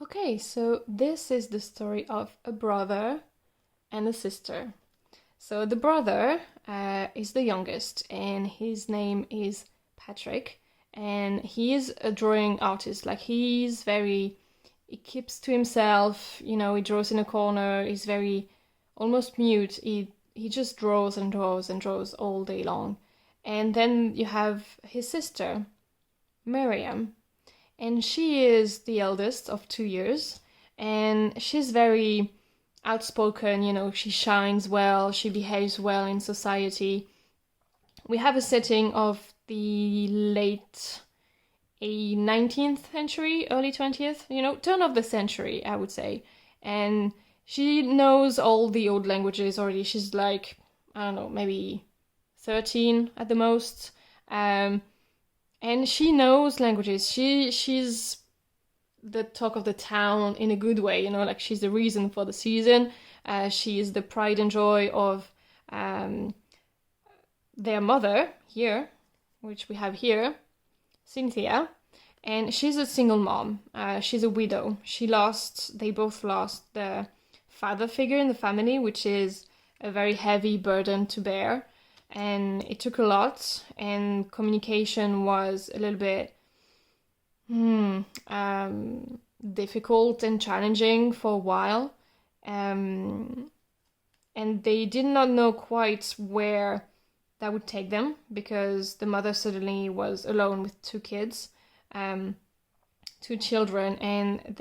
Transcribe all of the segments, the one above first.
Okay, so this is the story of a brother and a sister. So the brother is the youngest, and his name is Patrick, and he is a drawing artist. Like he keeps to himself. He draws in a corner. He's very almost mute. He just draws and draws and draws all day long. And then you have his sister, Miriam, and she is the eldest of 2 years, and she's very outspoken. She shines well, she behaves well in society. We have a setting of the late 19th century, early 20th, turn of the century, I would say. And she knows all the old languages already. She's like, I don't know, maybe 13 at the most. And she knows languages. She's the talk of the town in a good way, like she's the reason for the season. She is the pride and joy of their mother here, which we have here, Cynthia. And she's a single mom. She's a widow. They both lost the father figure in the family, which is a very heavy burden to bear. And it took a lot, and communication was a little bit difficult and challenging for a while. And they did not know quite where that would take them, because the mother suddenly was alone with two kids, two children, and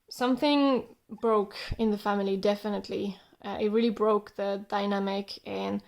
something broke in the family, definitely. It really broke the dynamic and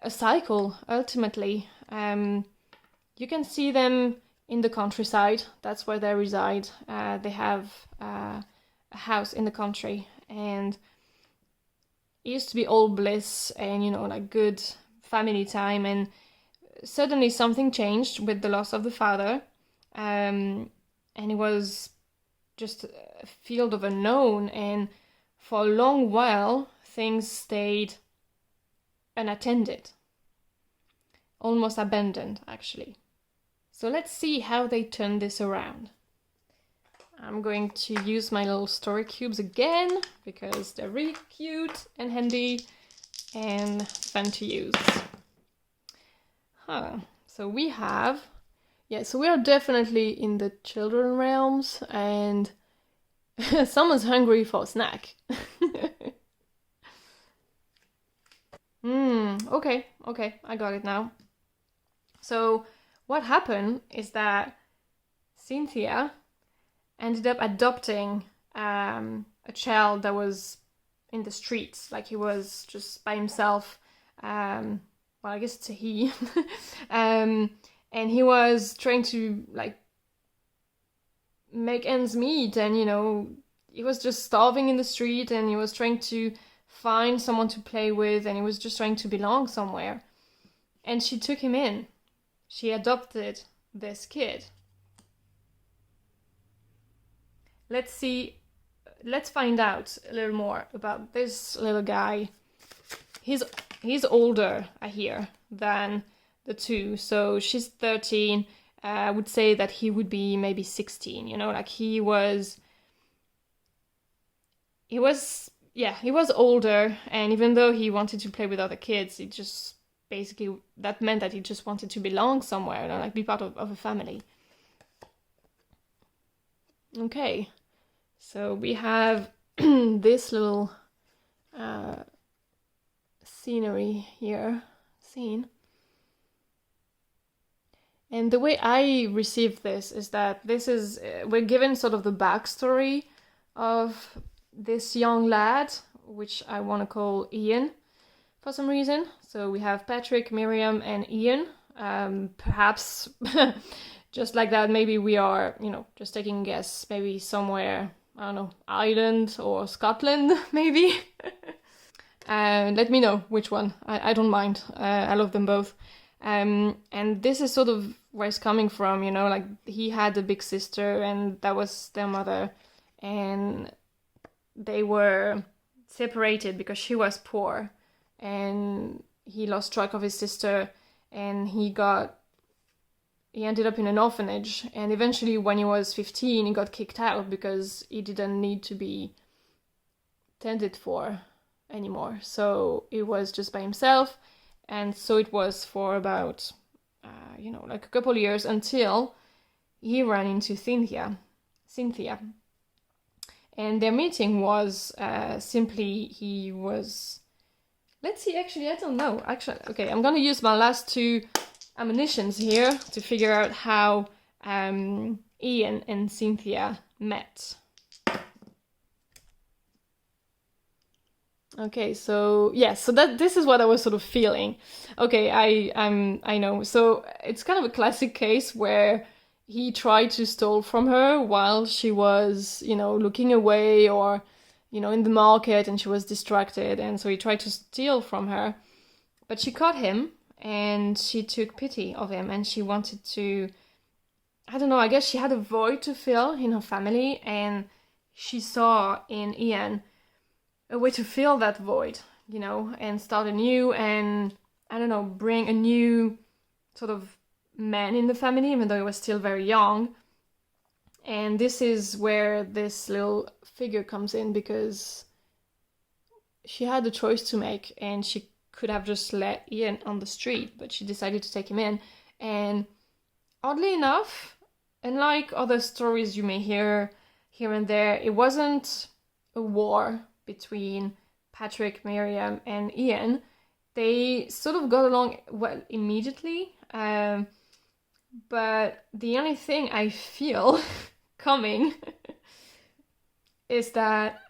a cycle, ultimately. You can see them in the countryside. That's where they reside. They have a house in the country, and it used to be all bliss and, like good family time. And suddenly something changed with the loss of the father. And it was just a field of unknown. And for a long while, things stayed unattended, almost abandoned, actually. So let's see how they turn this around. I'm going to use my little story cubes again, because they're really cute and handy and fun to use. So we are definitely in the children realms, and someone's hungry for a snack. Okay, I got it now. So what happened is that Cynthia ended up adopting a child that was in the streets. Like, he was just by himself. Well, I guess it's a he. And he was trying to, like, make ends meet, and, he was just starving in the street, and he was trying to find someone to play with, and he was just trying to belong somewhere. And she took him in. She adopted this kid. Let's find out a little more about this little guy. He's older, I hear, than the two. So she's 13. I would say that he would be maybe 16, like he was older, and even though he wanted to play with other kids, it just basically, that meant that he just wanted to belong somewhere, like be part of a family. Okay, so we have this little scenery here, scene. And the way I received this is that we're given sort of the backstory of this young lad, which I want to call Ian for some reason. So we have Patrick, Miriam, and Ian. Perhaps just like that, maybe we are, just taking a guess, maybe somewhere, I don't know, Ireland or Scotland, maybe. Let me know which one. I don't mind. I love them both. And this is sort of where it's coming from, like he had a big sister, and that was their mother, and they were separated because she was poor, and he lost track of his sister, and he got he ended up in an orphanage, and eventually when he was 15 he got kicked out because he didn't need to be tended for anymore. So he was just by himself, and so it was for about like a couple of years until he ran into Cynthia. And their meeting was simply, he was, let's see, actually I don't know, okay, I'm gonna use my last two ammunitions here to figure out how Ian and Cynthia met. Okay, so yeah, so this is what I was sort of feeling. Okay, I know. So it's kind of a classic case where he tried to steal from her while she was, looking away or, in the market, and she was distracted, and so he tried to steal from her. But she caught him, and she took pity of him, and she wanted to, I don't know, I guess she had a void to fill in her family, and she saw in Ian a way to fill that void, and start anew, and, I don't know, bring a new sort of man in the family, even though he was still very young. And this is where this little figure comes in, because she had a choice to make, and she could have just let Ian on the street, but she decided to take him in. And oddly enough, unlike other stories you may hear here and there, it wasn't a war between Patrick, Miriam, and Ian. They sort of got along well immediately, but the only thing I feel coming is that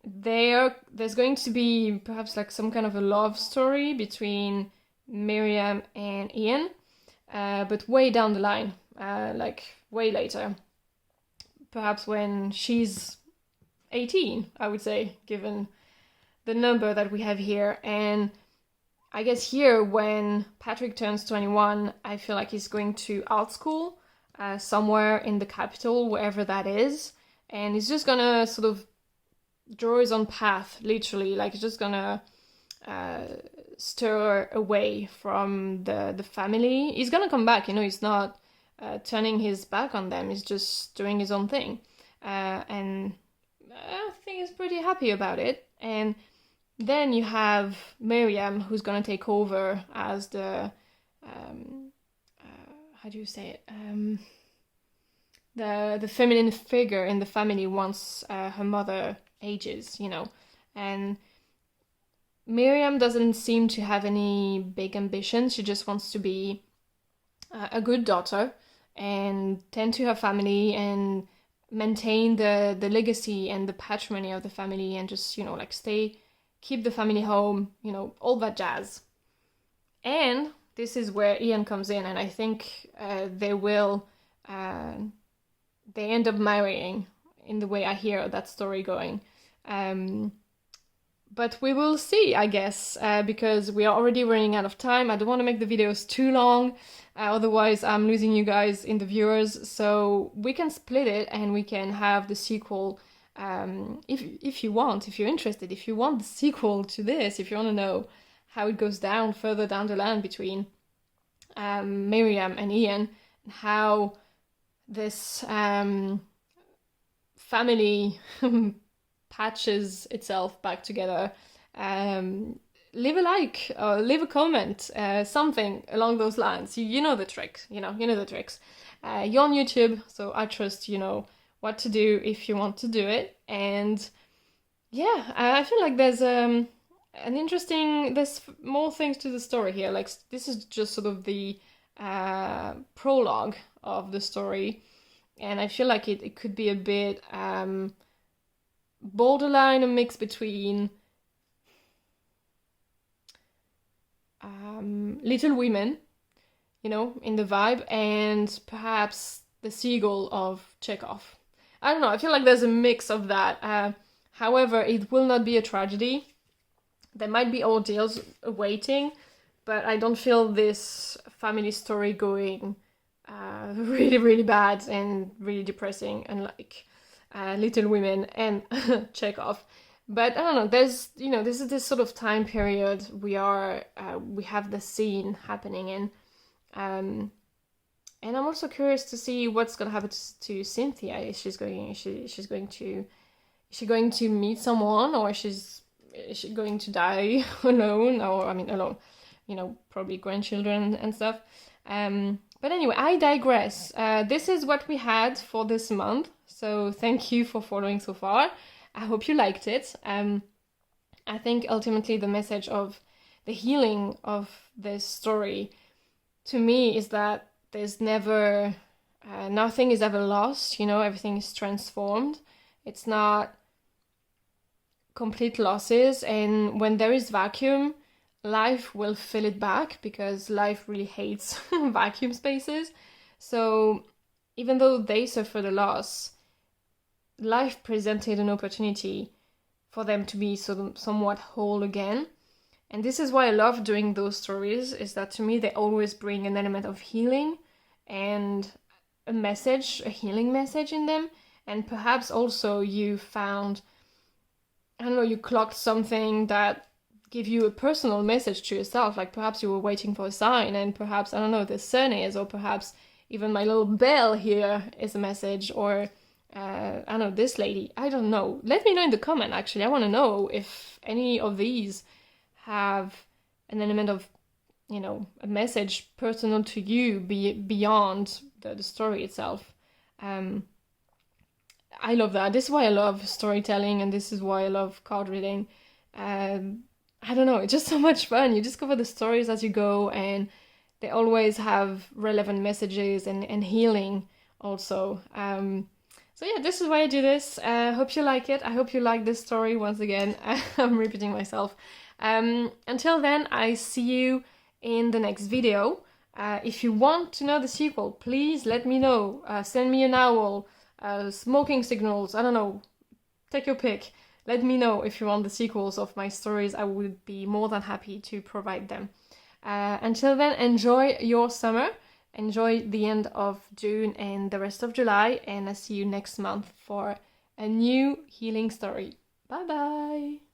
there's going to be perhaps like some kind of a love story between Miriam and Ian, but way down the line, like way later, perhaps when she's 18, I would say, given the number that we have here. And I guess here, when Patrick turns 21, I feel like he's going to art school somewhere in the capital, wherever that is, and he's just gonna sort of draw his own path, literally, like he's just gonna stir away from the family. He's gonna come back, he's not turning his back on them, he's just doing his own thing, and I think he's pretty happy about it. And then you have Miriam, who's gonna take over as the how do you say it? The feminine figure in the family once her mother ages, And Miriam doesn't seem to have any big ambitions. She just wants to be a good daughter and tend to her family and maintain the legacy and the patrimony of the family, and just, keep the family home, all that jazz. And this is where Ian comes in, and I think they end up marrying, in the way I hear that story going. But we will see, I guess, because we are already running out of time. I don't want to make the videos too long, otherwise I'm losing you guys in the viewers. So we can split it, and we can have the sequel, if you want, if you're interested, if you want the sequel to this, if you want to know how it goes down further down the line between Miriam and Ian, and how this family patches itself back together. Leave a like or leave a comment, something along those lines. You know the tricks, you know the tricks. You're on YouTube, so I trust you know what to do if you want to do it. And yeah, I feel like there's there's more things to the story here. Like, this is just sort of the prologue of the story, and I feel like it could be a bit borderline a mix between Little Women, in the vibe, and perhaps The Seagull of Chekhov. I don't know, I feel like there's a mix of that. However, it will not be a tragedy. There might be ordeals awaiting, but I don't feel this family story going really, really bad and really depressing, unlike Little Women and Chekhov. But I don't know, there's, this is this sort of time period we have the scene happening in. And I'm also curious to see what's gonna happen to Cynthia. She's going to is she going to meet someone, or is she going to die alone, or I mean alone, probably grandchildren and stuff. But anyway, I digress. This is what we had for this month. So thank you for following so far. I hope you liked it. I think ultimately the message of the healing of this story to me is that there's never, nothing is ever lost, everything is transformed. It's not complete losses, and when there is vacuum, life will fill it back, because life really hates vacuum spaces. So even though they suffered a loss, life presented an opportunity for them to be somewhat whole again. And this is why I love doing those stories, is that to me they always bring an element of healing and a message, a healing message in them. And perhaps also you found, I don't know, you clocked something that give you a personal message to yourself. Like perhaps you were waiting for a sign, and perhaps, I don't know, the sun is, or perhaps even my little bell here is a message, or I don't know, this lady. I don't know. Let me know in the comment, actually. I want to know if any of these have an element of, a message personal to you beyond the story itself. I love that. This is why I love storytelling, and this is why I love card reading. I don't know, it's just so much fun. You discover the stories as you go, and they always have relevant messages and healing also. So yeah, this is why I do this. I hope you like it. I hope you like this story. Once again, I'm repeating myself. Until then, I see you in the next video. If you want to know the sequel, please let me know. Send me an owl, smoking signals, I don't know. Take your pick. Let me know if you want the sequels of my stories. I would be more than happy to provide them. Until then, enjoy your summer. Enjoy the end of June and the rest of July. And I see you next month for a new healing story. Bye bye!